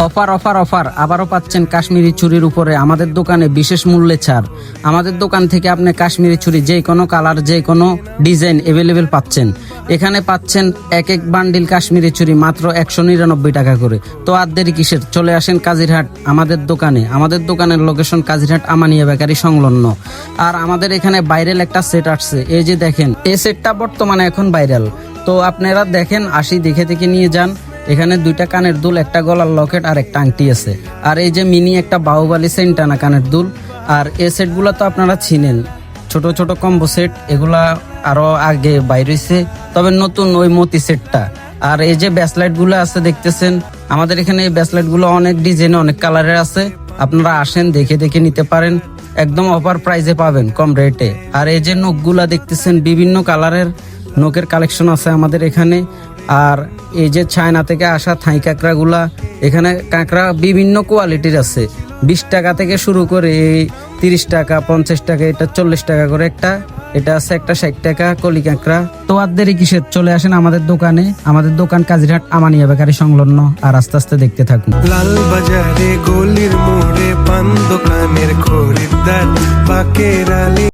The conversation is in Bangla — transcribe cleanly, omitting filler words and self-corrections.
অফার অফার অফার আবারও পাচ্ছেন কাশ্মীরি চুড়ির উপরে আমাদের দোকানে বিশেষ মূল্যে ছাড়। আমাদের দোকান থেকে আপনি কাশ্মীরি চুড়ি যে কোনো কালার যে কোনো ডিজাইন এভেলেবেল পাচ্ছেন। এখানে পাচ্ছেন এক এক বান্ডিল কাশ্মীরি চুড়ি মাত্র 199 টাকা করে। তো আর দেরি কিসের, চলে আসেন কাজিরহাট আমাদের দোকানে। আমাদের দোকানের লোকেশন কাজিরহাট আমানিয়া বেকারি সংলগ্ন। আর আমাদের এখানে ভাইরাল একটা সেট আসছে, এই যে দেখেন, এই সেটটা বর্তমানে এখন ভাইরাল। তো আপনারা দেখেন, আসি দেখে দেখে নিয়ে যান। এখানে দুইটা কানের দুল, একটা গলার লকেট আর একটা আংটি আছে। আর এই যে মিনি একটা বাহুবালি সেন্টানা কানের দুল। আর এই সেটগুলো তো আপনারা চিনেন, ছোট ছোট কম্বো সেট, এগুলা আরো আগে বাইর হইছে, তবে নতুন ওই মতি সেটটা। আর এই যে ব্যাসলাইট গুলো আছে দেখতেছেন, আমাদের এখানে এই ব্যাসলাইট গুলো অনেক ডিজাইন অনেক কালারের আছে। আপনারা আসেন, দেখে দেখে নিতে পারেন, একদম অফার প্রাইসে পাবেন, কম রেটে। আর এই যে নখগুলা দেখতেছেন, বিভিন্ন কালারের নখের কালেকশন আছে আমাদের এখানে। আর এই যে চায়না থেকে আসা থাই কাঁকড়া গুলা, এখানে কাঁকড়া বিভিন্ন কোয়ালিটির আছে, 20 টাকা থেকে শুরু করে 30 টাকা, 50 টাকা, এটা 40 টাকা করে একটা, এটা আছে একটা 60 টাকা কলি কাঁকড়া। তো আর দেরি কিসের, চলে আসেন আমাদের দোকানে। আমাদের দোকান কাজিরহাট আমানিয়া বেকারি সংলগ্ন। আর আস্তে আস্তে দেখতে থাকুন। লাল বাজারে গলির মোড়ে পান দোকানের খরিদ্দার বাকের আলী।